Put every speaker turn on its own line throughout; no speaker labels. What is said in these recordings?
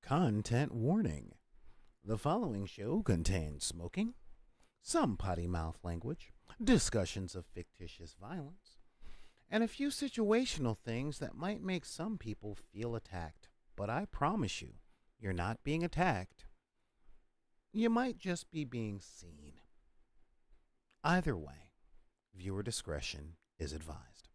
Content warning. The following show contains smoking, some potty mouth language, discussions of fictitious violence, and a few situational things that might make some people feel attacked. But I promise you, you're not being attacked. You might just be being seen. Either way, viewer discretion is advised.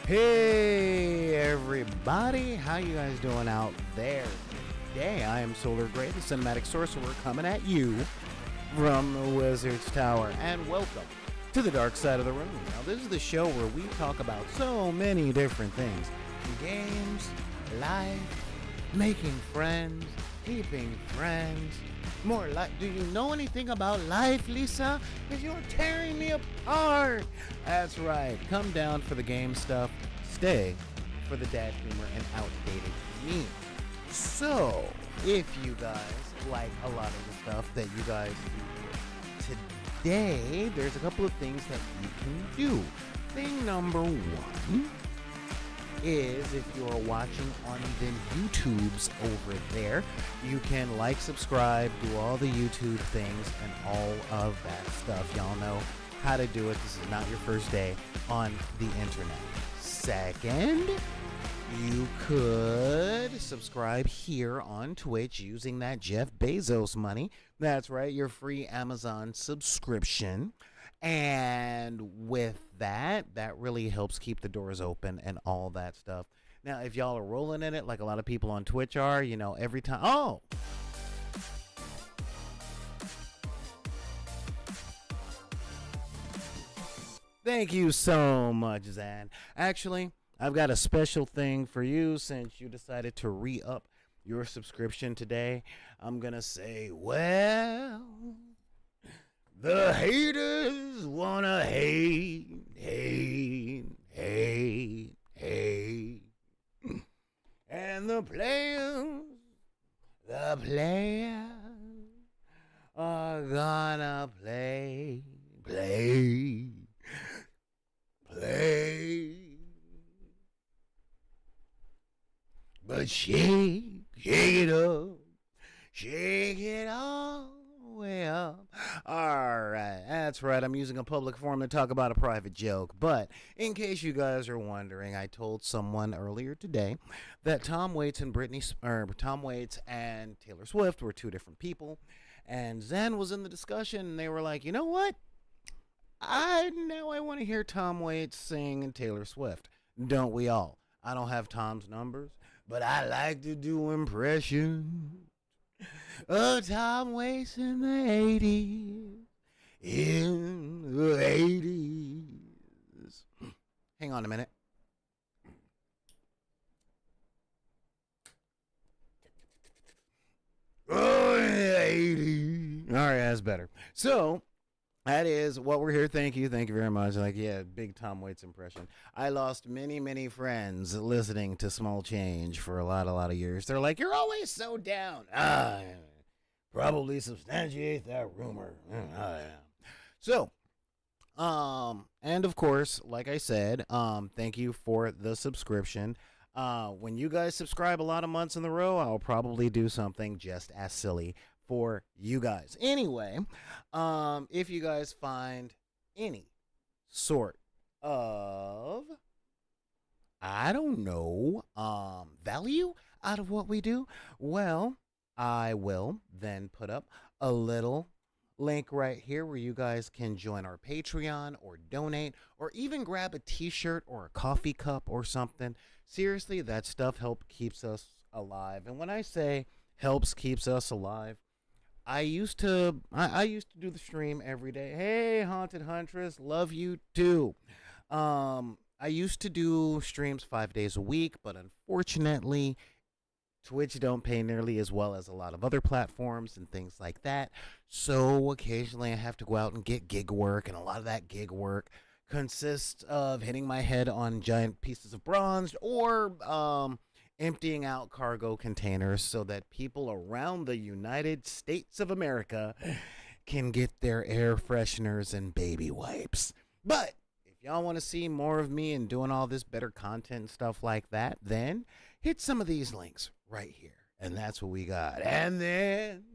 Hey everybody, how you guys doing out there today? I am Solar Gray, the Cinematic Sorcerer, coming at you from the Wizard's Tower, and welcome to the Dark Side of the Room. Now this is the show where we talk about so many different things. Games, life, making friends, keeping friends, more life. Do you know anything about life, Lisa? Because you're tearing me apart. That's right. Come down for the game stuff. Stay for the dad humor and outdated memes. So, if you guys like a lot of the stuff that you guys do today, there's a couple of things that you can do. Thing number one is, if you are watching on the YouTubes over there, you can like, subscribe, do all the YouTube things and all of that stuff. Y'all know how to do it. This is not your first day on the internet. Second, you could subscribe here on Twitch using that Jeff Bezos money. That's right, your free Amazon subscription. And with that really helps keep the doors open and all that stuff. Now, if y'all are rolling in it like a lot of people on Twitch are, you know, every time. Oh! Thank you so much, Zan. Actually, I've got a special thing for you since you decided to re-up your subscription today. I'm gonna say, well, the haters wanna hate. And the players are gonna play. But shake it up, shake it all the way up. Alright, that's right, I'm using a public forum to talk about a private joke. But in case you guys are wondering, I told someone earlier today that Tom Waits and Taylor Swift were two different people. And Zen was in the discussion, and they were like, you know what? I want to hear Tom Waits sing and Taylor Swift. Don't we all? I don't have Tom's numbers, but I like to do impressions of Tom Waits in the 80s. In the 80s. Hang on a minute. Oh, in the 80s. All right, that's better. So, that is what we're here. Thank you very much. Like, yeah, big Tom Waits impression. I lost many friends listening to Small Change for a lot of years. They're like, you're always so down. Probably substantiate that rumor. So, and of course, like I said, thank you for the subscription. When you guys subscribe a lot of months in a row, I'll probably do something just as silly for you guys. Anyway, if you guys find any sort of, I don't know, value out of what we do, well, I will then put up a little link right here where you guys can join our Patreon or donate or even grab a t-shirt or a coffee cup or something. Seriously, that stuff helps keeps us alive. And when I say helps keeps us alive, I used to do the stream every day. Hey, Haunted Huntress, love you too. I used to do streams 5 days a week, but unfortunately, Twitch don't pay nearly as well as a lot of other platforms and things like that. So occasionally I have to go out and get gig work, and a lot of that gig work consists of hitting my head on giant pieces of bronze or emptying out cargo containers so that people around the United States of America can get their air fresheners and baby wipes. But if y'all want to see more of me and doing all this better content and stuff like that, then hit some of these links right here. And that's what we got. And then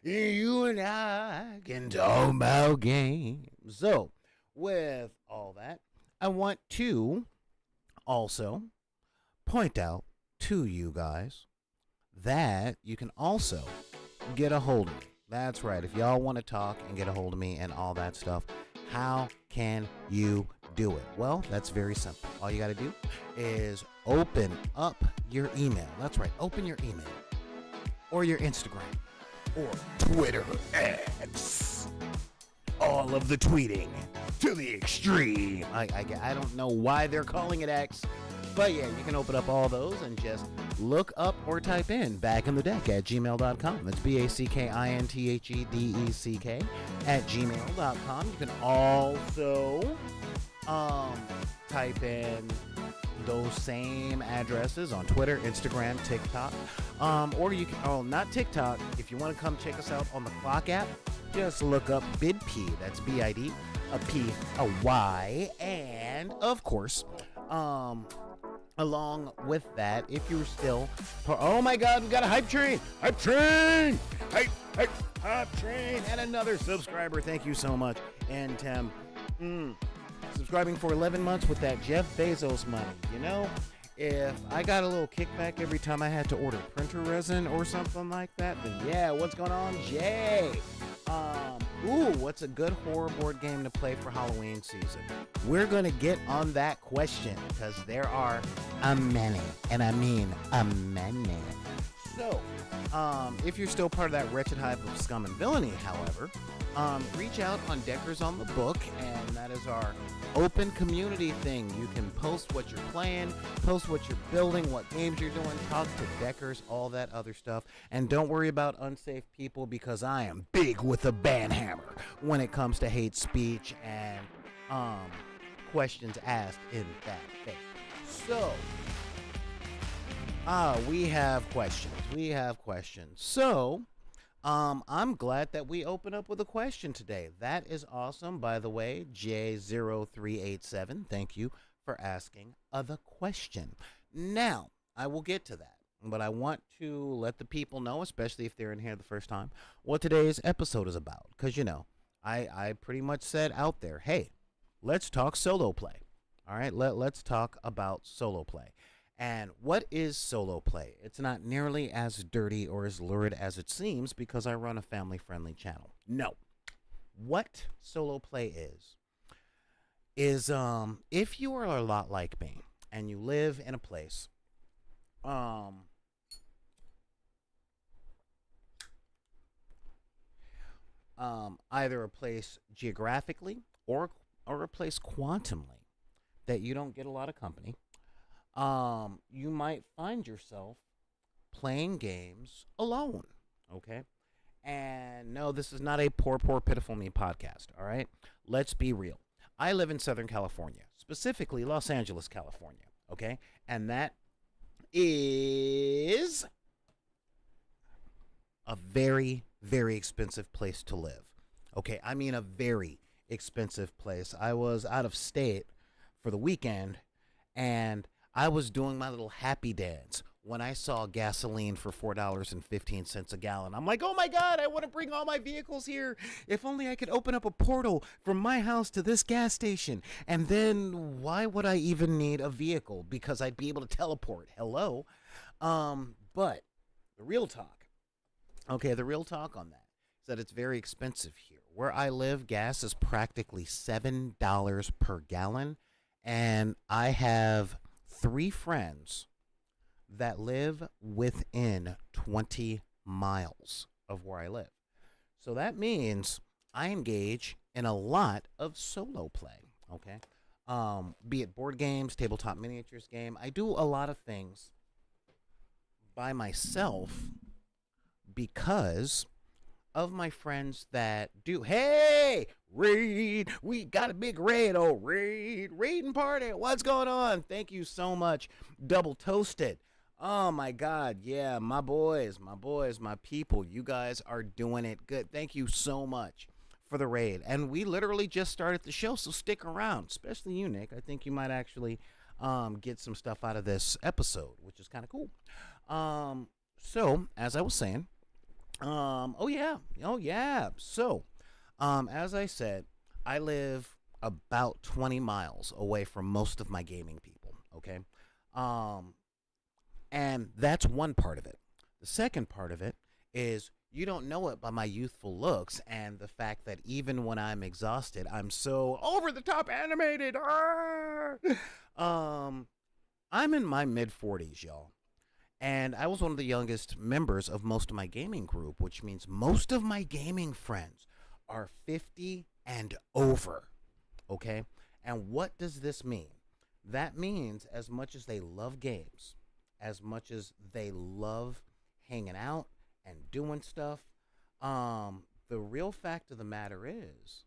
you and I can talk about games. So, with all that, I want to also point out to you guys that you can also get a hold of me. That's right. If y'all want to talk and get a hold of me and all that stuff, how can you do it? Well, that's very simple. All you got to do is open up your email. That's right. Open your email or your Instagram or Twitter X. All of the tweeting to the extreme. I don't know why they're calling it X, but yeah, you can open up all those and just look up or type in Back in the Deck at gmail.com. That's BACKINTHEDECK at gmail.com. You can also type in those same addresses on Twitter, Instagram, TikTok, or you can, not TikTok. If you want to come check us out on the Clock app, just look up BidP. That's BID, a P, a Y, and of course, along with that, if you're still, oh my God, we got a hype train, hype train, hype train, and another subscriber. Thank you so much, and Tim. Subscribing for 11 months with that Jeff Bezos money. You know, if I got a little kickback every time I had to order printer resin or something like that, then yeah, what's going on, Jay? What's a good horror board game to play for Halloween season? We're gonna get on that question because there are a many, and I mean a many. So, if you're still part of that wretched hive of scum and villainy, however, reach out on Deckers on the Book, and that is our open community thing. You can post what you're playing, post what you're building, what games you're doing, talk to Deckers, all that other stuff. And don't worry about unsafe people because I am big with a banhammer when it comes to hate speech and questions asked in that faith. So, we have questions. So, I'm glad that we open up with a question today. That is awesome. By the way, J0387, thank you for asking the question. Now, I will get to that, but I want to let the people know, especially if they're in here the first time, what today's episode is about. Because, you know, I pretty much said out there, hey, let's talk solo play. All right, let's talk about solo play. And what is solo play? It's not nearly as dirty or as lurid as it seems because I run a family-friendly channel. No. What solo play is if you are a lot like me and you live in a place either a place geographically or a place quantumly that you don't get a lot of company, you might find yourself playing games alone, okay? And no, this is not a poor, pitiful me podcast, all right? Let's be real. I live in Southern California, specifically Los Angeles, California, okay? And that is a very, very expensive place to live, okay? I mean a very expensive place. I was out of state for the weekend, and I was doing my little happy dance when I saw gasoline for $4.15 a gallon. I'm like, oh my God, I want to bring all my vehicles here. If only I could open up a portal from my house to this gas station. And then why would I even need a vehicle? Because I'd be able to teleport. Hello. But the real talk on that. that it's very expensive here. Where I live, gas is practically $7 per gallon, and I have three friends that live within 20 miles of where I live. So that means I engage in a lot of solo play. Okay. Be it board games, tabletop miniatures game. I do a lot of things by myself because of my friends that do. Hey, Reed, we got a big raid. Oh, Reed, raiding party. What's going on? Thank you so much, Double Toasted. Oh my God, yeah, my people. You guys are doing it good. Thank you so much for the raid. And we literally just started the show, so stick around, especially you, Nick. I think you might actually get some stuff out of this episode, which is kind of cool. So as I was saying, oh yeah. So, as I said, I live about 20 miles away from most of my gaming people. Okay, um, and that's one part of it. The second part of it is you don't know it by my youthful looks and the fact that even when I'm exhausted, I'm so over the top animated. I'm in my mid 40s, y'all. And I was one of the youngest members of most of my gaming group, which means most of my gaming friends are 50 and over. Okay? And what does this mean? That means as much as they love games, as much as they love hanging out and doing stuff, the real fact of the matter is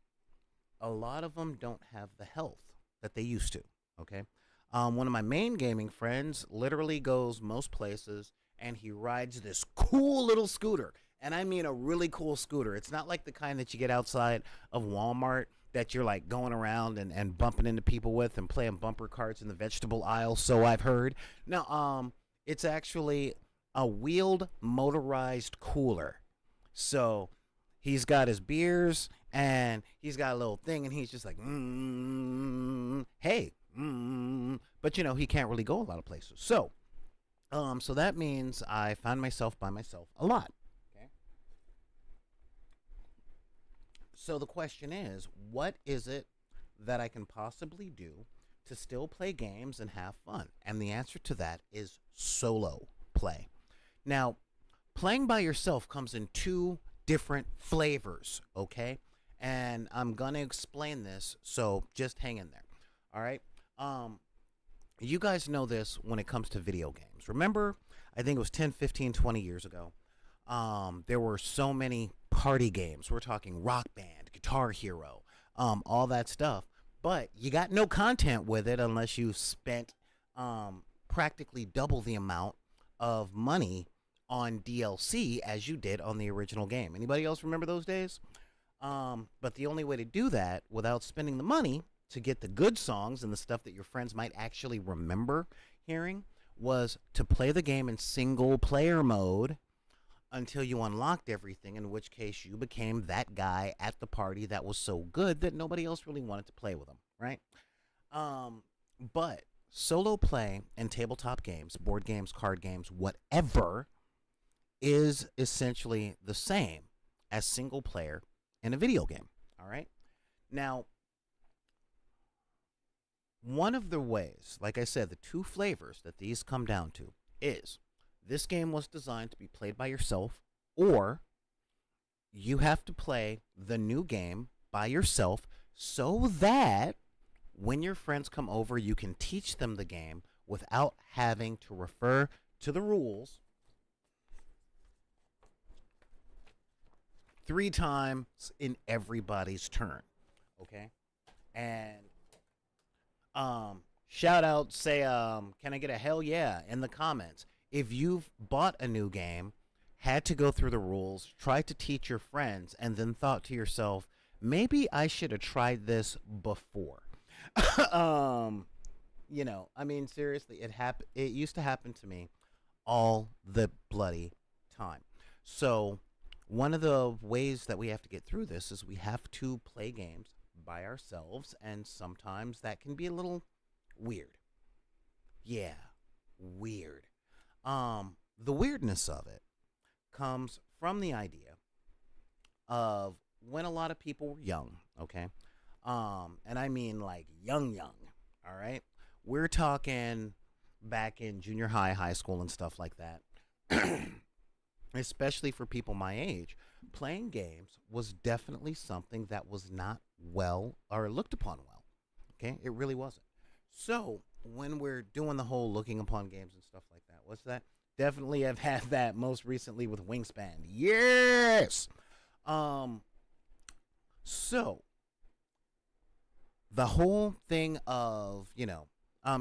a lot of them don't have the health that they used to. Okay? One of my main gaming friends literally goes most places and he rides this cool little scooter. And I mean a really cool scooter. It's not like the kind that you get outside of Walmart that you're like going around and bumping into people with and playing bumper carts in the vegetable aisle, so I've heard. No, it's actually a wheeled motorized cooler. So he's got his beers and he's got a little thing and he's just like, hey, but you know, he can't really go a lot of places. So that means I find myself by myself a lot. Okay. So the question is, what is it that I can possibly do to still play games and have fun? And the answer to that is solo play. Now, playing by yourself comes in two different flavors, okay? And I'm going to explain this, so just hang in there. All right? You guys know this when it comes to video games. Remember, I think it was 10, 15, 20 years ago. There were so many party games. We're talking Rock Band, Guitar Hero, all that stuff. But you got no content with it unless you spent practically double the amount of money on DLC as you did on the original game. Anybody else remember those days? But the only way to do that without spending the money to get the good songs and the stuff that your friends might actually remember hearing was to play the game in single player mode until you unlocked everything, in which case you became that guy at the party that was so good that nobody else really wanted to play with them, right? But solo play and tabletop games, board games, card games, whatever, is essentially the same as single player in a video game, all right? Now, one of the ways, like I said, the two flavors that these come down to is this game was designed to be played by yourself, or you have to play the new game by yourself so that when your friends come over, you can teach them the game without having to refer to the rules 3 times in everybody's turn. Okay? And shout out, say, can I get a hell yeah in the comments if you've bought a new game, had to go through the rules, tried to teach your friends, and then thought to yourself, maybe I should have tried this before. You know, I mean, seriously, it used to happen to me all the bloody time. So one of the ways that we have to get through this is we have to play games by ourselves, and sometimes that can be a little weird. Yeah, weird. The weirdness of it comes from the idea of when a lot of people were young, okay? And I mean like young, young, all right? We're talking back in junior high, high school, and stuff like that. Especially for people my age, playing games was definitely something that was not well or looked upon well. Okay, it really wasn't. So when we're doing the whole looking upon games and stuff like that, what's that? Definitely have had that most recently with Wingspan. Yes. Um. So the whole thing of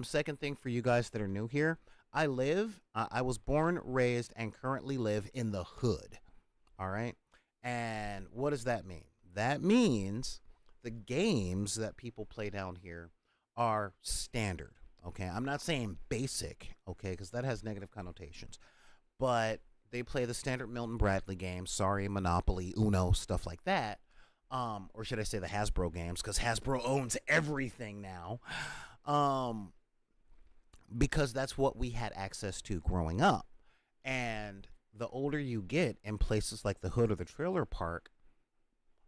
second thing for you guys that are new here, I was born, raised, and currently live in the hood. All right. And what does that mean? That means the games that people play down here are standard. Okay. I'm not saying basic, okay, because that has negative connotations. But they play the standard Milton Bradley games, sorry, Monopoly, Uno, stuff like that. Or should I say the Hasbro games, because Hasbro owns everything now. Um, because that's what we had access to growing up. And the older you get in places like the hood or the trailer park,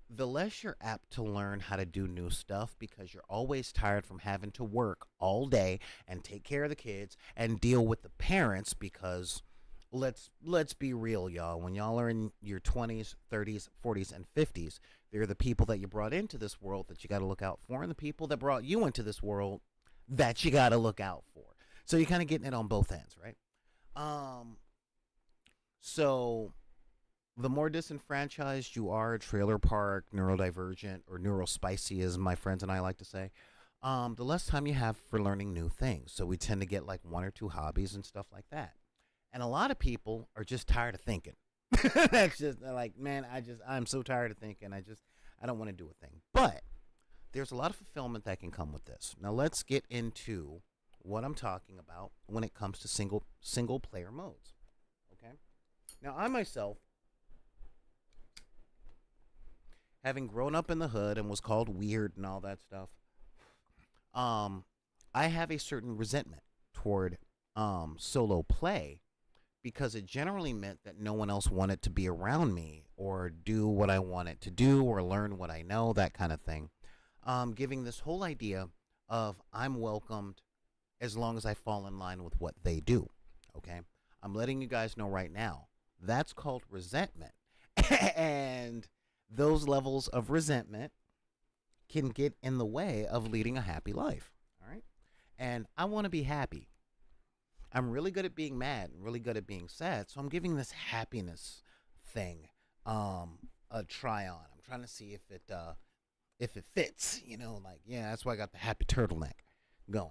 the less you're apt to learn how to do new stuff because you're always tired from having to work all day and take care of the kids and deal with the parents because let's be real, y'all. When y'all are in your 20s, 30s, 40s, and 50s, they're the people that you brought into this world that you got to look out for, and the people that brought you into this world that you got to look out for. So you're kind of getting it on both ends, right? So the more disenfranchised you are, trailer park, neurodivergent, or neurospicy, as my friends and I like to say, the less time you have for learning new things. So we tend to get like one or two hobbies and stuff like that. And a lot of people are just tired of thinking. That's just like, man, I'm so tired of thinking. I don't want to do a thing. But there's a lot of fulfillment that can come with this. Now let's get into what I'm talking about when it comes to single player modes. Okay? Now I myself, having grown up in the hood and was called weird and all that stuff, I have a certain resentment toward solo play because it generally meant that no one else wanted to be around me or do what I wanted to do or learn what I know, that kind of thing. Giving this whole idea of I'm welcomed as long as I fall in line with what they do. Okay? I'm letting you guys know right now. That's called resentment. And those levels of resentment can get in the way of leading a happy life. All right? And I want to be happy. I'm really good at being mad and really good at being sad. So I'm giving this happiness thing a try on. I'm trying to see if it fits, like, yeah, that's why I got the happy turtleneck going.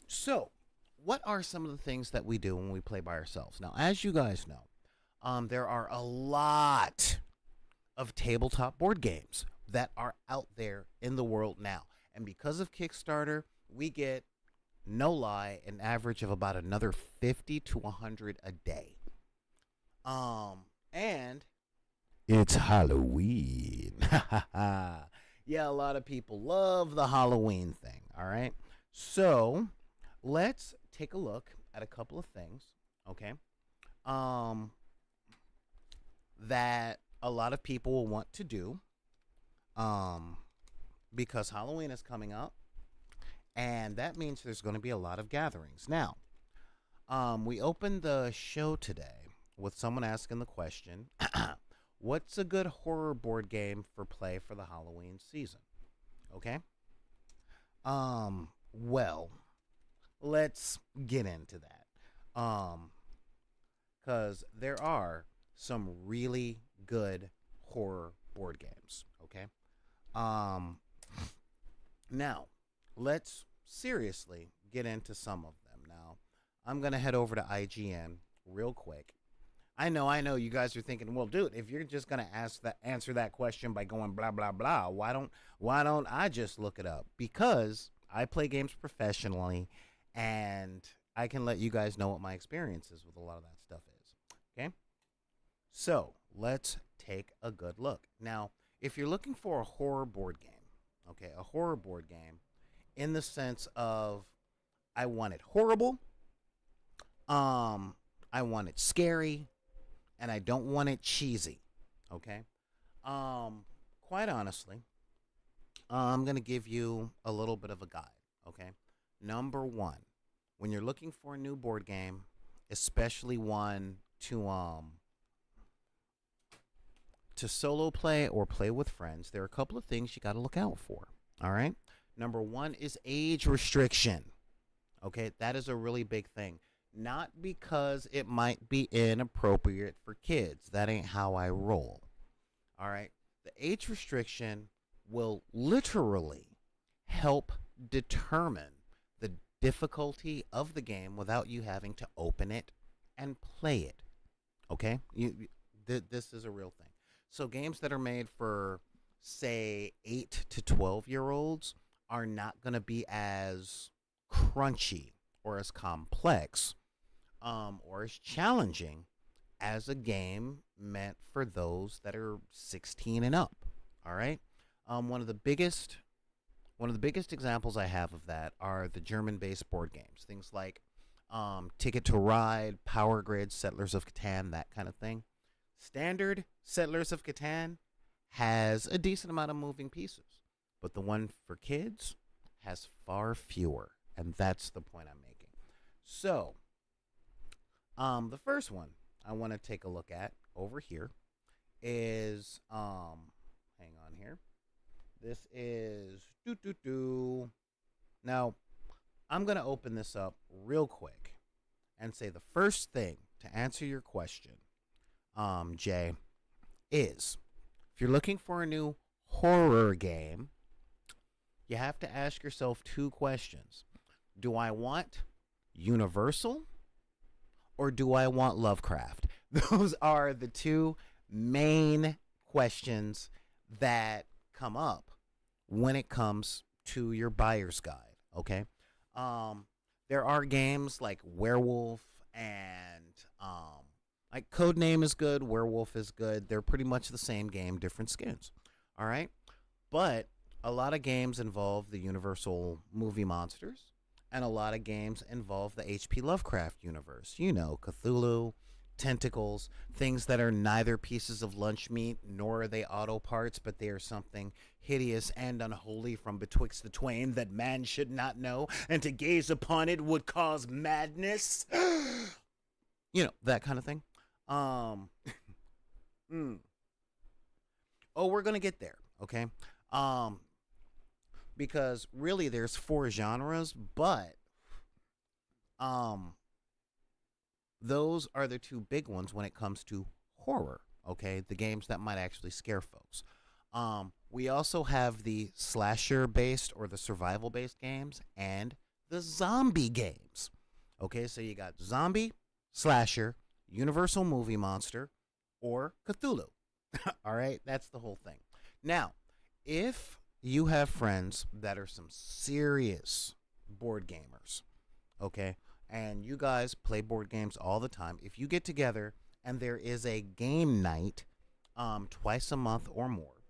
So what are some of the things that we do when we play by ourselves? Now, as you guys know, there are a lot of tabletop board games that are out there in the world now. And because of Kickstarter, we get, no lie, an average of about another 50 to 100 a day. And it's Halloween. Yeah, a lot of people love the Halloween thing, all right? So, let's take a look at a couple of things, okay? That a lot of people will want to do because Halloween is coming up, and that means there's going to be a lot of gatherings. Now, we opened the show today with someone asking the question, what's a good horror board game for play for the Halloween season? Okay? Well, let's get into that. Because there are some really good horror board games, okay? Now, let's seriously get into some of them. Now, I'm going to head over to IGN real quick. I know you guys are thinking, well, dude, if you're just going to answer that question by going blah blah blah, why don't I just look it up? Because I play games professionally and I can let you guys know what my experiences with a lot of that stuff is. Okay? So, let's take a good look. Now, if you're looking for a horror board game, okay, a horror board game in the sense of I want it horrible, I want it scary, and I don't want it cheesy. Okay. Quite honestly, I'm gonna give you a little bit of a guide. Okay. Number one, when you're looking for a new board game, especially one to solo play or play with friends, there are a couple of things you got to look out for. All right. Number one is age restriction. Okay, that is a really big thing. Not because it might be inappropriate for kids. That ain't how I roll. All right. The age restriction will literally help determine the difficulty of the game without you having to open it and play it. Okay? This is a real thing. So, games that are made for, say, 8 to 12-year olds are not going to be as crunchy or as complex or as challenging as a game meant for those that are 16 and up. All right. Um, one of the biggest one of the biggest examples I have of that are the German-based board games, things like Ticket to Ride, Power Grid, Settlers of Catan, that kind of thing. Standard Settlers of Catan has a decent amount of moving pieces, but the one for kids has far fewer, and that's the point I'm making. So, the first one I want to take a look at over here is hang on here. This is doo doo doo. Now, I'm going to open this up real quick and say the first thing to answer your question, Jay, is if you're looking for a new horror game, you have to ask yourself two questions. Do I want Universal or do I want Lovecraft? Those are the two main questions that come up when it comes to your buyer's guide. Okay. Um, there are games like Werewolf and like Codename is good, Werewolf is good. They're pretty much the same game, different skins. All right. But a lot of games involve the Universal movie monsters, and a lot of games involve the H.P. Lovecraft universe. You know, Cthulhu, tentacles, things that are neither pieces of lunch meat nor are they auto parts, but they are something hideous and unholy from betwixt the twain that man should not know, and to gaze upon it would cause madness. You know, that kind of thing. Um, mm. Oh, we're gonna get there, okay? Um, because really there's four genres, but um those are the two big ones when it comes to horror, okay? The games that might actually scare folks. We also have the slasher based or the survival based games and the zombie games. Okay, so you got zombie, slasher, universal movie monster, or Cthulhu. All right, that's the whole thing. Now, if you have friends that are some serious board gamers, okay, and you guys play board games all the time, if you get together and there is a game night twice a month or more,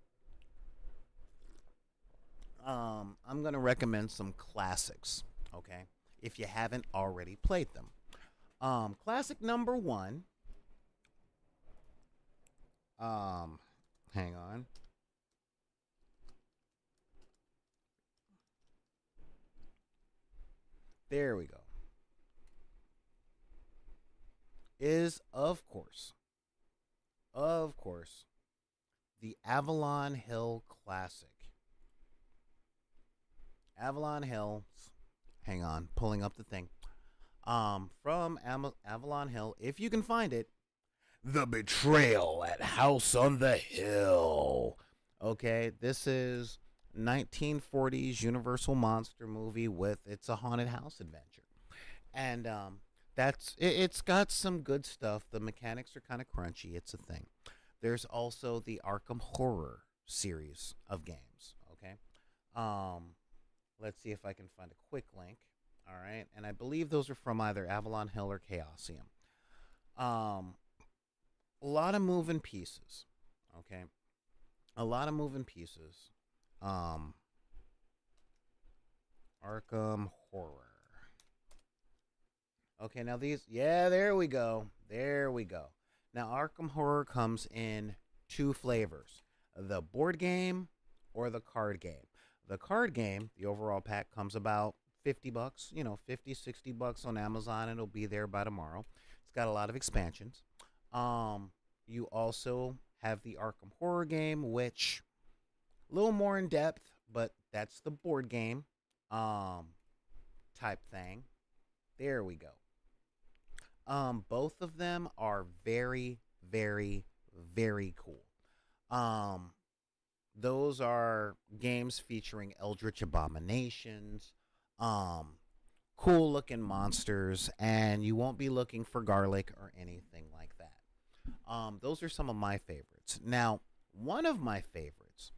I'm going to recommend some classics, okay, if you haven't already played them. Classic number one, um, hang on. There we go. Is, of course, the Avalon Hill Classic. Avalon Hill, hang on, pulling up the thing. From Avalon Hill, if you can find it, The Betrayal at House on the Hill. Okay, this is 1940s Universal monster movie with it's a haunted house adventure. And it's got some good stuff. The mechanics are kind of crunchy. It's a thing. There's also the Arkham Horror series of games. Okay, um, let's see if I can find a quick link. All right, and I believe those are from either Avalon Hill or Chaosium. Um, a lot of moving pieces. Okay, a lot of moving pieces. Um, Arkham Horror. Okay, now these, yeah, there we go. There we go. Now, Arkham Horror comes in two flavors: the board game or the card game. The card game, the overall pack comes about 50 bucks, 50, 60 bucks on Amazon, and it'll be there by tomorrow. It's got a lot of expansions. You also have the Arkham Horror game, which a little more in depth, but that's the board game type thing. There we go. Both of them are very, very, very cool. Um, those are games featuring eldritch abominations, um, cool looking monsters, and you won't be looking for garlic or anything like that. Those are some of my favorites. Now, one of my favorites,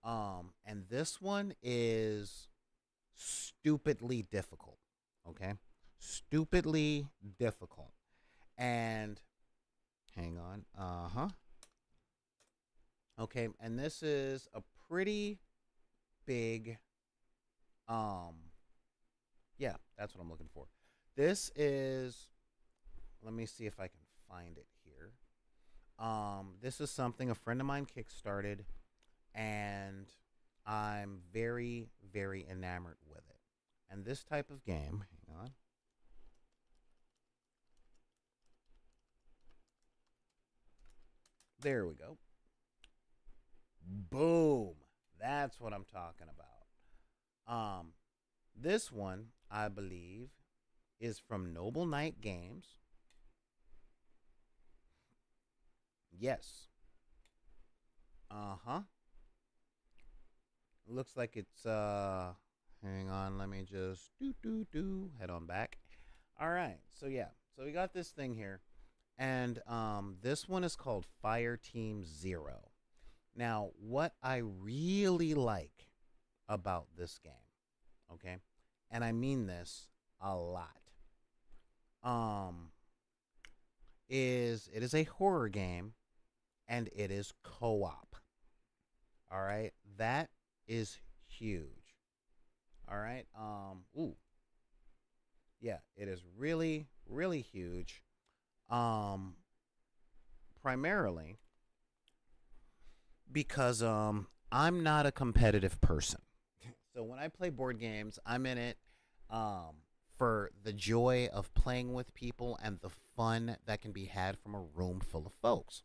and this one is stupidly difficult. Okay, stupidly difficult. And hang on. Okay, and this is a pretty big yeah, that's what I'm looking for. This is, let me see if I can find it here. This is something a friend of mine kickstarted, and I'm very, very enamored with it. And this type of game, hang on. There we go. Boom. That's what I'm talking about. This one, I believe, is from Noble Knight Games. Yes. Uh-huh. Looks like it's hang on, let me just head on back. All right. So yeah. So we got this thing here, and this one is called Fire Team 0. Now, what I really like about this game, okay? And I mean this a lot. Is it is a horror game, and it is co-op. All right? That is huge. All right? Ooh. Yeah, it is really, really huge. Primarily because I'm not a competitive person. So when I play board games, I'm in it for the joy of playing with people and the fun that can be had from a room full of folks.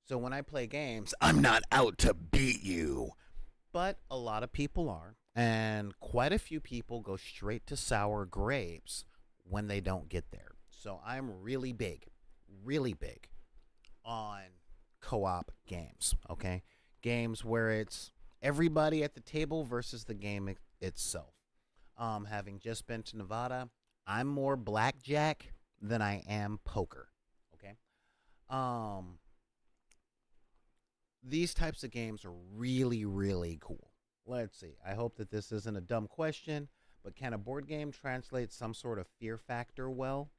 So when I play games, I'm not out to beat you. But a lot of people are, and quite a few people go straight to sour grapes when they don't get there. So I'm really big on co-op games, okay? Games where it's everybody at the table versus the game itself. Having just been to Nevada, I'm more blackjack than I am poker, okay? These types of games are really, really cool. Let's see. I hope that this isn't a dumb question, but can a board game translate some sort of fear factor well?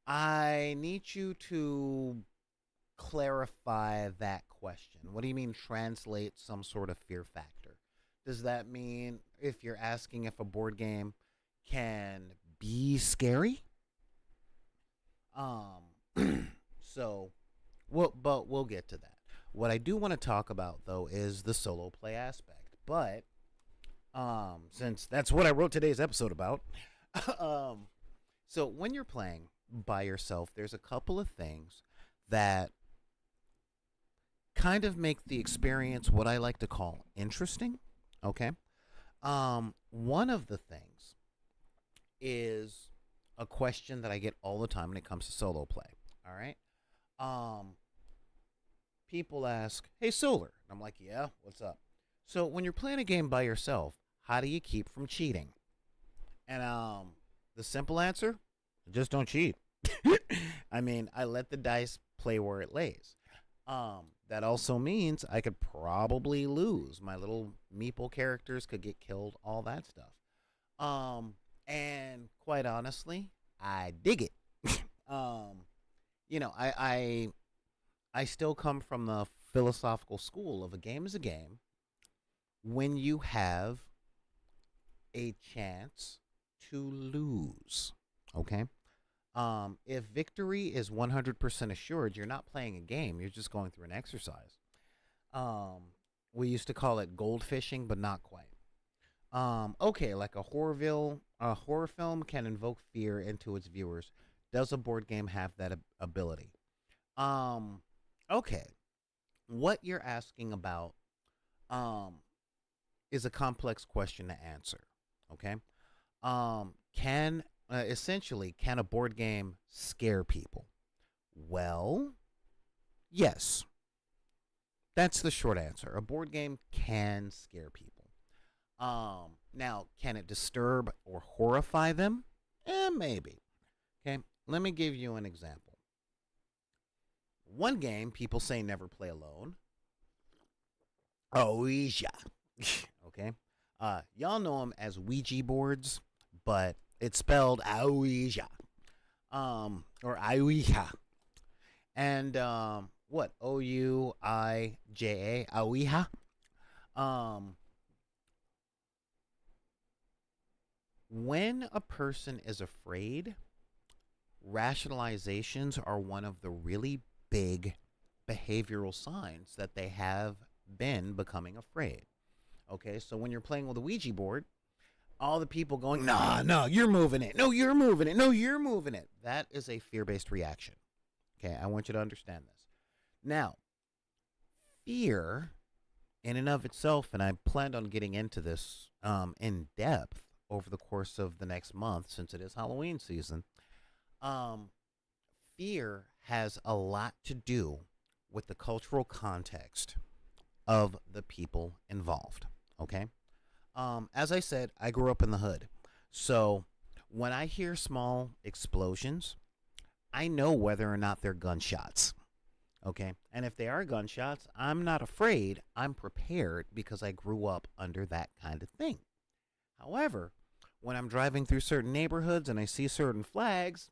I need you to clarify that question. What do you mean translate some sort of fear factor? Does that mean if you're asking if a board game can be scary? So, but we'll get to that. What I do want to talk about though is the solo play aspect. But since that's what I wrote today's episode about, so when you're playing by yourself, there's a couple of things that kind of make the experience what I like to call interesting. Okay. One of the things is a question that I get all the time when it comes to solo play. All right. People ask, "Hey, Solar." And I'm like, "Yeah, what's up?" So when you're playing a game by yourself, how do you keep from cheating? And the simple answer, just don't cheat. I mean, I let the dice play where it lays. That also means I could probably lose. My little meeple characters could get killed, all that stuff. And quite honestly, I dig it. You know, I still come from the philosophical school of a game is a game when you have a chance to lose. Okay? If victory is 100% assured, you're not playing a game, you're just going through an exercise. Um, we used to call it gold fishing, but not quite. Okay, like a horror film can invoke fear into its viewers. Does a board game have that ability? Um, okay, what you're asking about um is a complex question to answer. Okay, can essentially can a board game scare people? Well, yes, that's the short answer. A board game can scare people. Now, can it disturb or horrify them? Maybe. Okay, let me give you an example. One game people say never play alone. Ouija. Okay. Y'all know them as Ouija boards, but it's spelled Ouija. Or Ouija. And what? Ouija. Ouija. Um, when a person is afraid, rationalizations are one of the really big behavioral signs that they have been becoming afraid. Okay, so when you're playing with a Ouija board, all the people going, nah, no, you're moving it. No, you're moving it. No, you're moving it. That is a fear based reaction. Okay, I want you to understand this. Now, fear in and of itself, and I planned on getting into this in depth over the course of the next month since it is Halloween season. Um, Fear has a lot to do with the cultural context of the people involved. Okay. As I said, I grew up in the hood. So when I hear small explosions, I know whether or not they're gunshots. Okay. And if they are gunshots, I'm not afraid. I'm prepared because I grew up under that kind of thing. However, when I'm driving through certain neighborhoods and I see certain flags,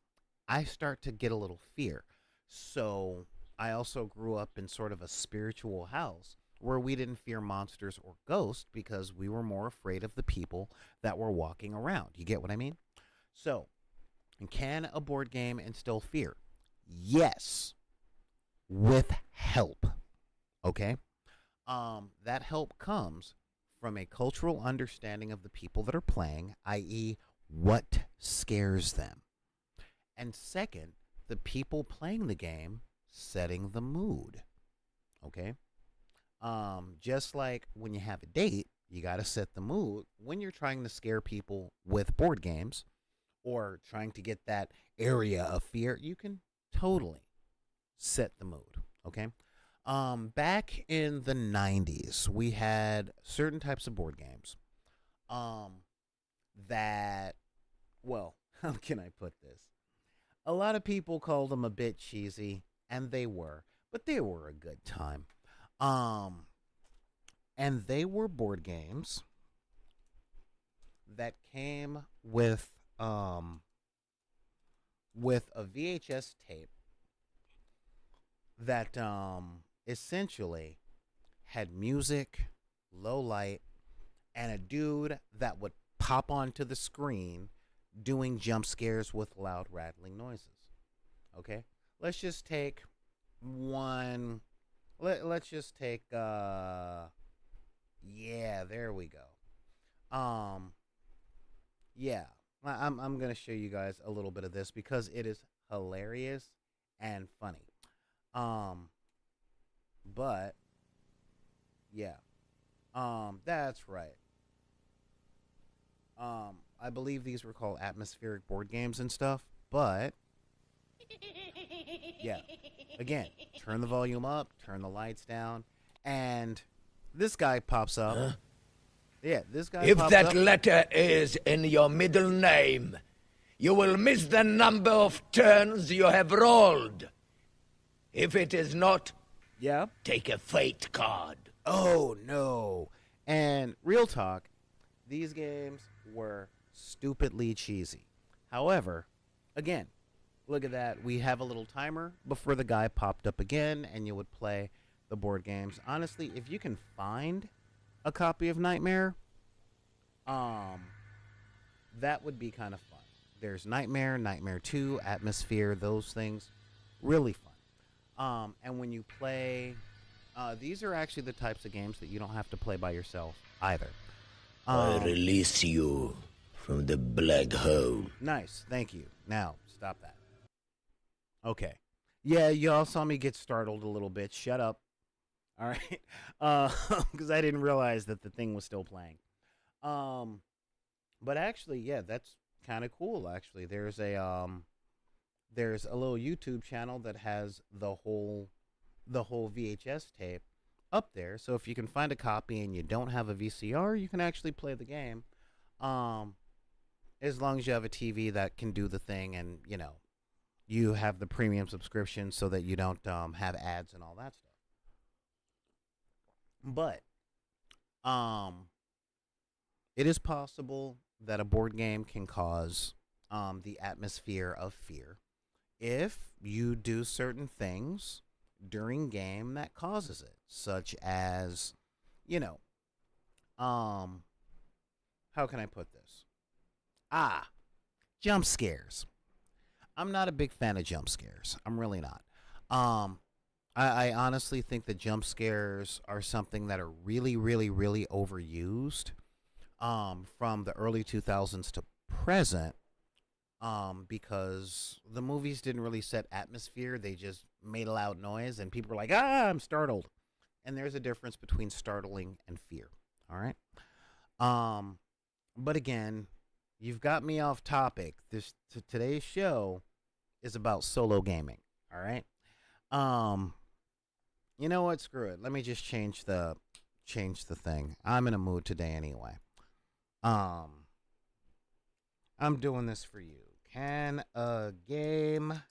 I start to get a little fear. So I also grew up in sort of a spiritual house where we didn't fear monsters or ghosts because we were more afraid of the people that were walking around. You get what I mean? So, can a board game instill fear? Yes, with help. Okay? That help comes from a cultural understanding of the people that are playing, i.e., what scares them. And second, the people playing the game setting the mood. Okay? Just like when you have a date, you got to set the mood. When you're trying to scare people with board games or trying to get that area of fear, you can totally set the mood. Okay. Back in the 90s, we had certain types of board games that, well, how can I put this? A lot of people called them a bit cheesy, and they were, but they were a good time. Um, and they were board games that came with a VHS tape that essentially had music, low light, and a dude that would pop onto the screen doing jump scares with loud rattling noises. Okay? Let's just take one let's just take yeah, there we go. Yeah. I'm going to show you guys a little bit of this because it is hilarious and funny. But yeah. That's right. I believe these were called atmospheric board games and stuff, but yeah. Again, turn the volume up, turn the lights down, and this guy pops up.
Huh?
Yeah, this guy
If
pops
that
up.
letter is in your middle name, you will miss the number of turns you have rolled. If it is not,
Yeah.
take a fate card.
Oh no. And real talk, these games were stupidly cheesy. However, again, look at that. We have a little timer before the guy popped up again, and you would play the board games. Honestly, if you can find a copy of Nightmare, that would be kind of fun. There's Nightmare, Nightmare 2, Atmosphere, those things. Really fun. And when you play, these are actually the types of games that you don't have to play by yourself either.
I release you from the black hole.
Nice, thank you. Now, stop that. Okay. Yeah, y'all saw me get startled a little bit. Shut up. All right. Because I didn't realize that the thing was still playing. But actually, yeah, that's kind of cool. Actually, there's a little YouTube channel that has the whole VHS tape up there. So if you can find a copy and you don't have a VCR, you can actually play the game. As long as you have a TV that can do the thing, and you have the premium subscription so that you don't have ads and all that stuff. But it is possible that a board game can cause the atmosphere of fear if you do certain things during game that causes it, such as, how can I put this? Jump scares. I'm not a big fan of jump scares. I'm really not. I honestly think that jump scares are something that are really, really, really overused from the early 2000s to present, because the movies didn't really set atmosphere. They just made a loud noise, and people were like, I'm startled. And there's a difference between startling and fear. All right. But again, you've got me off topic. Today's show is about solo gaming. All right. You know what? Screw it. Let me just change the thing. I'm in a mood today anyway. I'm doing this for you. Can a game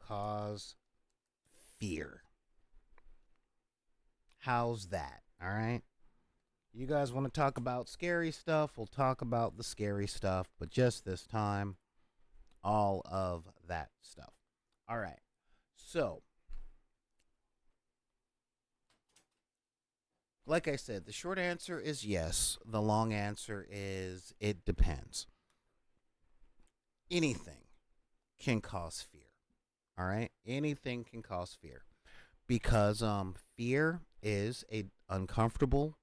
cause fear? How's that? All right. You guys want to talk about scary stuff? We'll talk about the scary stuff, but just this time, all of that stuff. All right. So, like I said, the short answer is yes. The long answer is it depends. Anything can cause fear. All right? Anything can cause fear. Because fear is a uncomfortable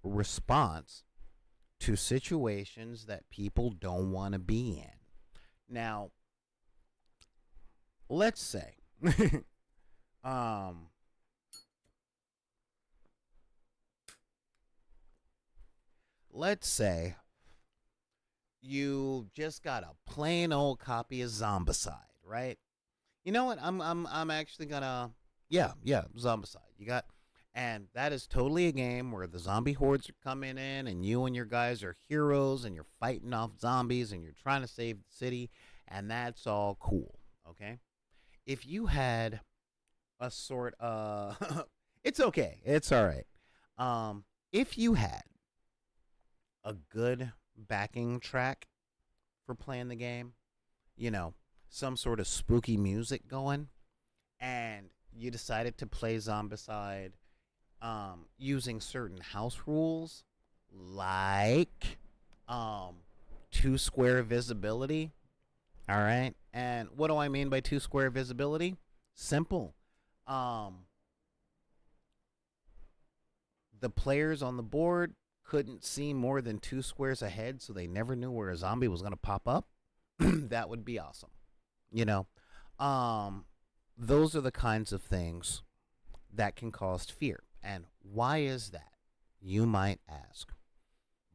response to situations that people don't want to be in. Now, let's say let's say you just got a plain old copy of Zombicide, right? You know what? I'm actually gonna Zombicide. And that is totally a game where the zombie hordes are coming in, and you and your guys are heroes, and you're fighting off zombies, and you're trying to save the city, and that's all cool, okay? If you had a sort of it's okay, it's all right. If you had a good backing track for playing the game, some sort of spooky music going, and you decided to play Zombicide using certain house rules like 2 square visibility. All right. And what do I mean by 2 square visibility? Simple. The players on the board couldn't see more than 2 squares ahead, so they never knew where a zombie was going to pop up. That would be awesome. Those are the kinds of things that can cause fear. And why is that? You might ask.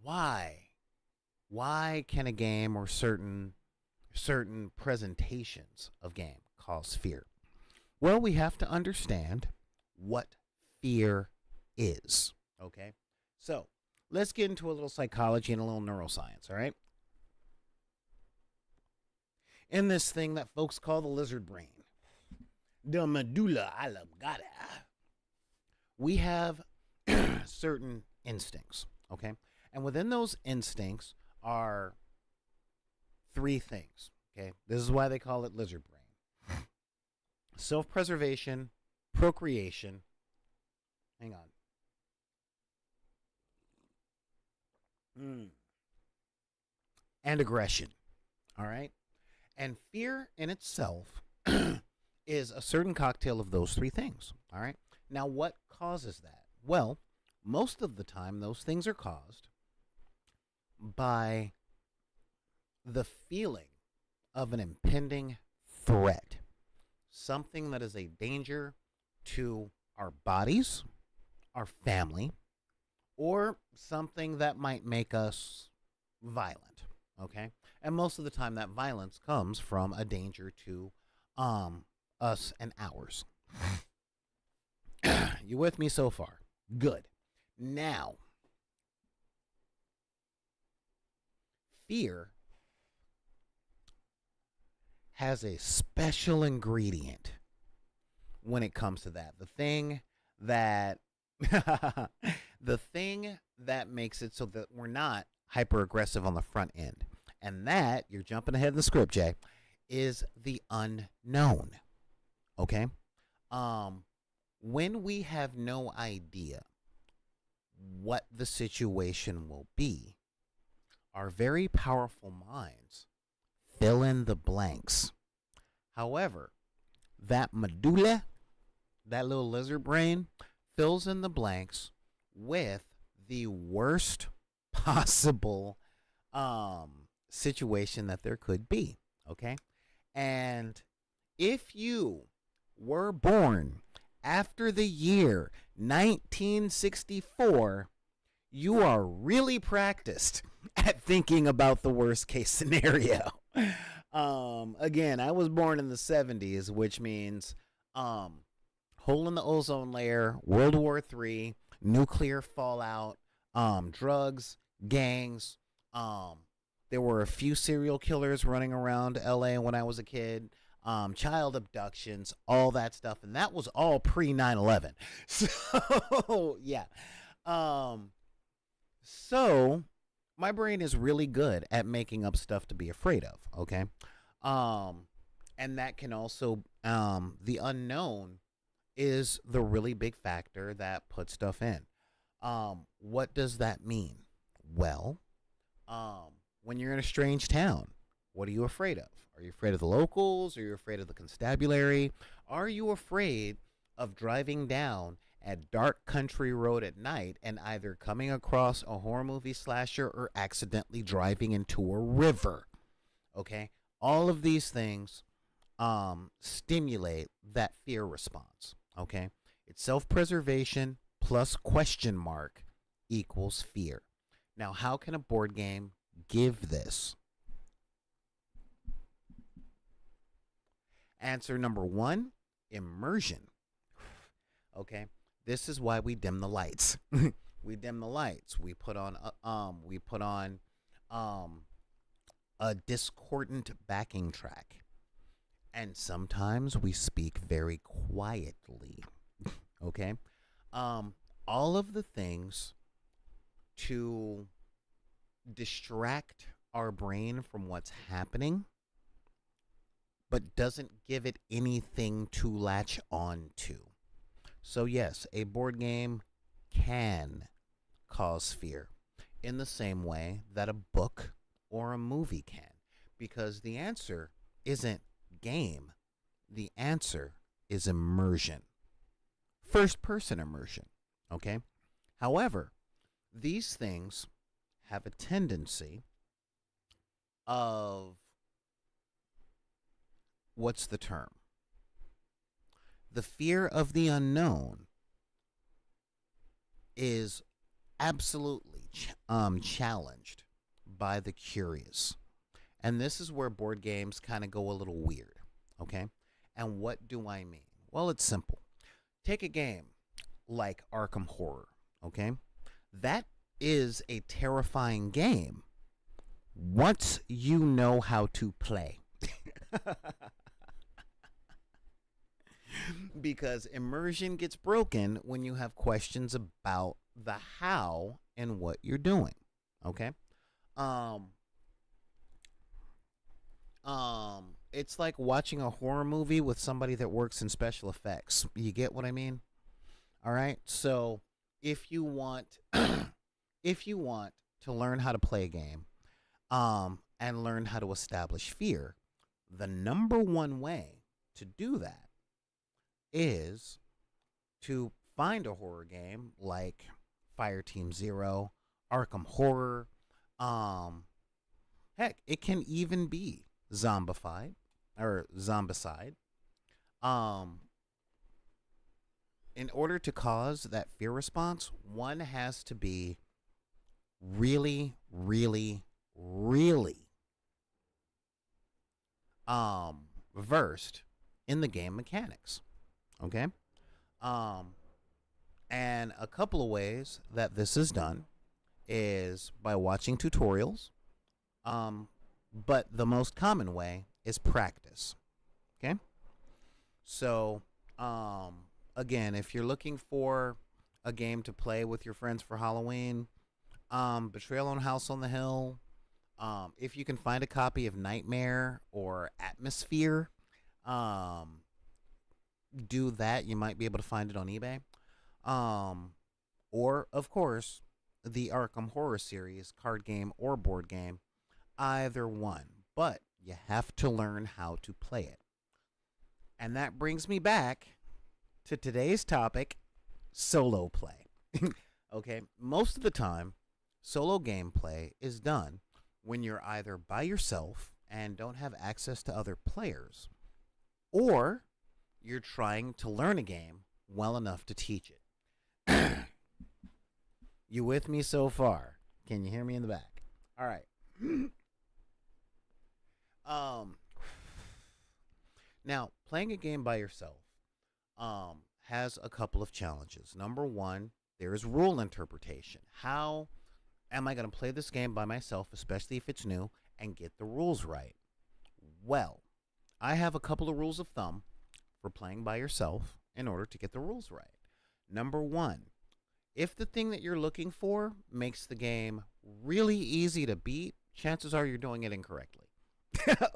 Why? Why can a game or certain presentations of game cause fear? Well, we have to understand what fear is. Okay? So, let's get into a little psychology and a little neuroscience, all right? In this thing that folks call the lizard brain, the medulla oblongata, we have certain instincts, okay? And within those instincts are 3 things, okay? This is why they call it lizard brain. Self-preservation, procreation, hang on. and aggression. All right. And fear in itself is a certain cocktail of those three things. All right. Now, what causes that? Well, most of the time, those things are caused by the feeling of an impending threat, something that is a danger to our bodies, our family, or something that might make us violent. Okay? And most of the time, that violence comes from a danger to us and ours. You with me so far? Good. Now, fear has a special ingredient when it comes to that. The thing that the thing that makes it so that we're not hyper aggressive on the front end. And that, you're jumping ahead in the script, Jay, is the unknown. Okay? When we have no idea what the situation will be, our very powerful minds fill in the blanks. However, that medulla, that little lizard brain, fills in the blanks with the worst possible situation that there could be. Okay? And if you were born after the year 1964, you are really practiced at thinking about the worst case scenario. Again, I was born in the 70s, which means hole in the ozone layer, World War III, nuclear fallout, drugs, gangs. There were a few serial killers running around LA when I was a kid. Child abductions, all that stuff, and that was all pre 9/11. So yeah, so my brain is really good at making up stuff to be afraid of. Okay, and that can also the unknown is the really big factor that puts stuff in. What does that mean? Well, when you're in a strange town, what are you afraid of? Are you afraid of the locals? Are you afraid of the constabulary? Are you afraid of driving down a dark country road at night and either coming across a horror movie slasher or accidentally driving into a river? Okay? All of these things stimulate that fear response. Okay? It's self-preservation plus question mark equals fear. Now, how can a board game give this? Answer number one, immersion. Okay, this is why we dim the lights. We dim the lights. We put on a discordant backing track, and sometimes we speak very quietly. Okay, all of the things to distract our brain from what's happening, but doesn't give it anything to latch on to. So yes, a board game can cause fear in the same way that a book or a movie can, because the answer isn't game. The answer is immersion. First person immersion, okay? However, these things have a tendency of, what's the term? The fear of the unknown is absolutely challenged by the curious. And this is where board games kind of go a little weird, okay? And what do I mean? Well, it's simple. Take a game like Arkham Horror, okay? That is a terrifying game once you know how to play. Because immersion gets broken when you have questions about the how and what you're doing. Okay? It's like watching a horror movie with somebody that works in special effects. You get what I mean? All right? So, if you want if you want to learn how to play a game, and learn how to establish fear, the number one way to do that is to find a horror game like Fireteam Zero, Arkham Horror. Heck, it can even be Zombified or Zombicide. Um, in order to cause that fear response, one has to be really, really, really versed in the game mechanics. Okay? And a couple of ways that this is done is by watching tutorials. But the most common way is practice. Okay? So, again, if you're looking for a game to play with your friends for Halloween, Betrayal on House on the Hill, if you can find a copy of Nightmare or Atmosphere, do that. You might be able to find it on eBay. Or, of course, the Arkham Horror series, card game or board game, either one. But you have to learn how to play it. And that brings me back to today's topic, solo play. Okay, most of the time, solo gameplay is done when you're either by yourself and don't have access to other players, or you're trying to learn a game well enough to teach it. You with me so far? Can you hear me in the back? All right. Now, playing a game by yourself has a couple of challenges. Number one, there is rule interpretation. How am I going to play this game by myself, especially if it's new, and get the rules right? Well, I have a couple of rules of thumb for playing by yourself in order to get the rules right. Number one, if the thing that you're looking for makes the game really easy to beat, chances are you're doing it incorrectly.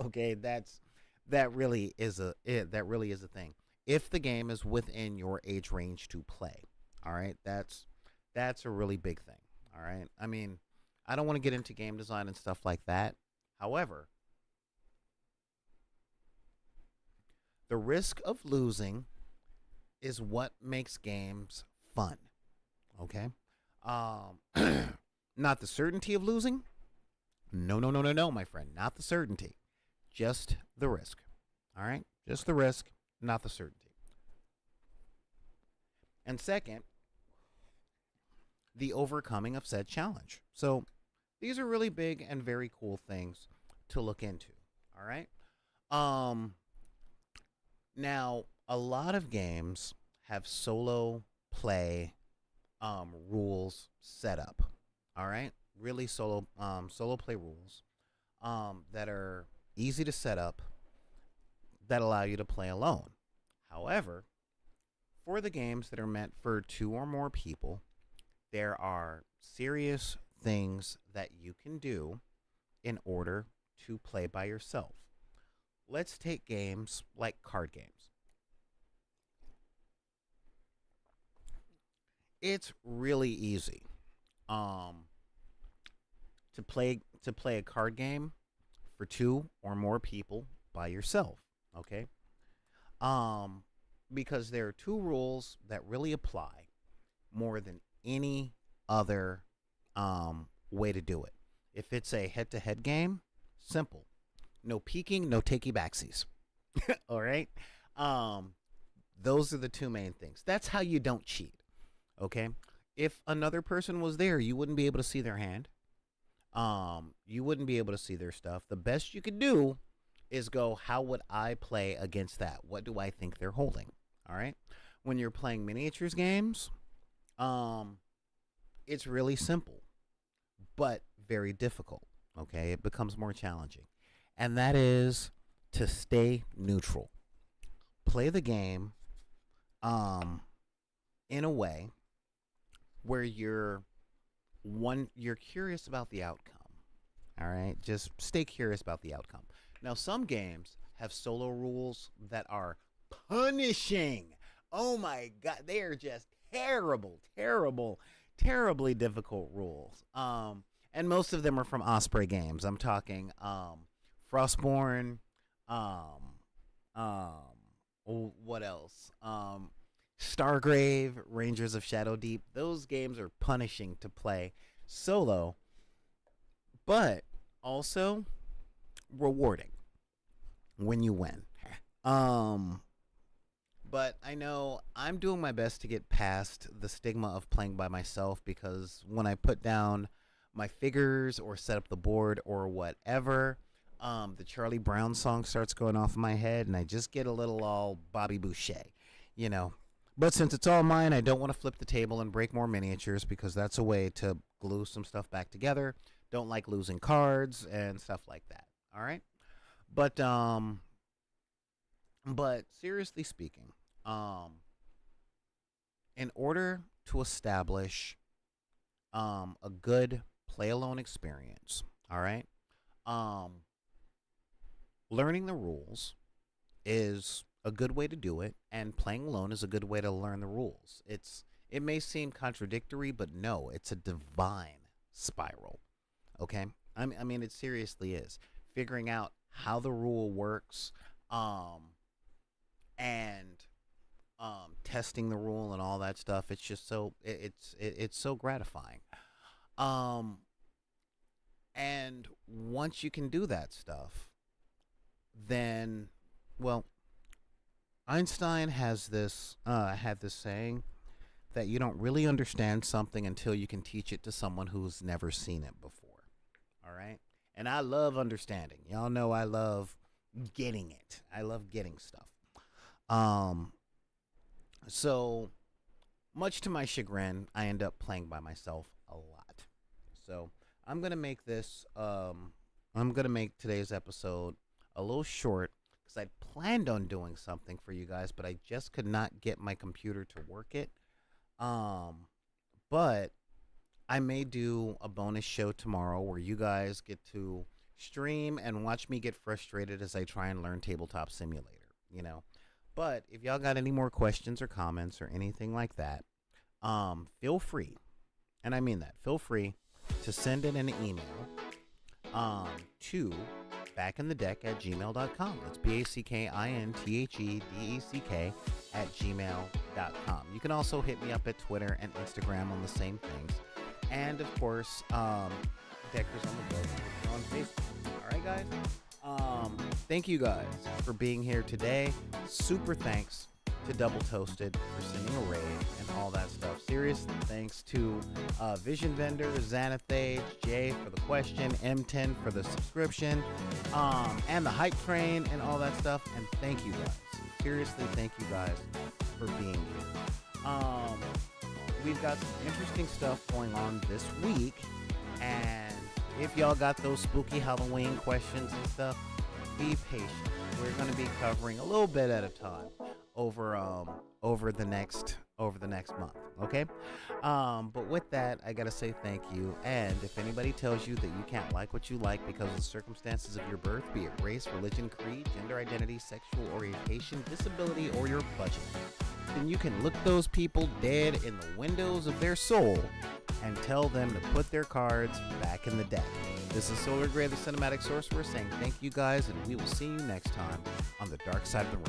Okay, that really is a thing. If the game is within your age range to play, all right, that's a really big thing. All right, I mean, I don't want to get into game design and stuff like that. However, the risk of losing is what makes games fun. Okay, not the certainty of losing. No, my friend, not the certainty, just the risk. All right, just the risk, not the certainty. And second, the overcoming of said challenge. So these are really big and very cool things to look into. All right. Now, a lot of games have solo play rules set up. All right, really solo play rules that are easy to set up, that allow you to play alone. However, for the games that are meant for 2 or more people, there are serious things that you can do in order to play by yourself. Let's take games like card games. It's really easy to play a card game for 2 or more people by yourself, okay? Because there are 2 rules that really apply more than any other way to do it. If it's a head-to-head game, simple. No peeking, no takey backsies. All right? Those are the 2 main things. That's how you don't cheat. Okay? If another person was there, you wouldn't be able to see their hand. You wouldn't be able to see their stuff. The best you could do is go, how would I play against that? What do I think they're holding? All right? When you're playing miniatures games, it's really simple, but very difficult. Okay? It becomes more challenging. And that is to stay neutral. Play the game in a way where you're curious about the outcome. All right? Just stay curious about the outcome. Now, some games have solo rules that are punishing. Oh my God, they are just terribly difficult rules. And and most of them are from Osprey Games. I'm talking Frostborn, um, what else? Stargrave, Rangers of Shadow Deep. Those games are punishing to play solo, but also rewarding when you win. Um, but I know I'm doing my best to get past the stigma of playing by myself, because when I put down my figures or set up the board or whatever, the Charlie Brown song starts going off in my head, and I just get a little all Bobby Boucher, you know. But since it's all mine, I don't want to flip the table and break more miniatures, because that's a way to glue some stuff back together. Don't like losing cards and stuff like that. All right, but seriously speaking, in order to establish a good play alone experience, all right, learning the rules is a good way to do it, and playing alone is a good way to learn the rules. It may seem contradictory, but no, it's a divine spiral. Okay, I mean it seriously is. Figuring out how the rule works, and testing the rule and all that stuff. It's just so it's so gratifying. Um, and once you can do that stuff, then, well, Einstein has this had this saying that you don't really understand something until you can teach it to someone who's never seen it before. All right? And I love understanding. Y'all know I love getting it. I love getting stuff. So much to my chagrin, I end up playing by myself a lot. So I'm gonna make today's episode a little short, because I planned on doing something for you guys, but I just could not get my computer to work it. But I may do a bonus show tomorrow where you guys get to stream and watch me get frustrated as I try and learn Tabletop Simulator, you know. But if y'all got any more questions or comments or anything like that, feel free, and I mean that, feel free to send in an email to backinthedeck@gmail.com. That's BACKINTHEDECK@gmail.com. You can also hit me up at Twitter and Instagram on the same things. And of course, Deckers on the Boat on Facebook. All right, guys. Thank you guys for being here today. Super thanks to Double Toasted for sending a raid and all that stuff. Serious thanks to Vision Vendor, Xanathage, Jay for the question, M10 for the subscription, and the Hype Train and all that stuff. And thank you guys. Seriously, thank you guys for being here. We've got some interesting stuff going on this week, and if y'all got those spooky Halloween questions and stuff, be patient. We're going to be covering a little bit at a time over the next month, okay? But with that, I gotta say thank you. And if anybody tells you that you can't like what you like because of the circumstances of your birth, be it race, religion, creed, gender identity, sexual orientation, disability, or your budget, then you can look those people dead in the windows of their soul and tell them to put their cards back in the deck. This is Solar Gray, the Cinematic Sorcerer, saying thank you guys, and we will see you next time on the dark side of the room.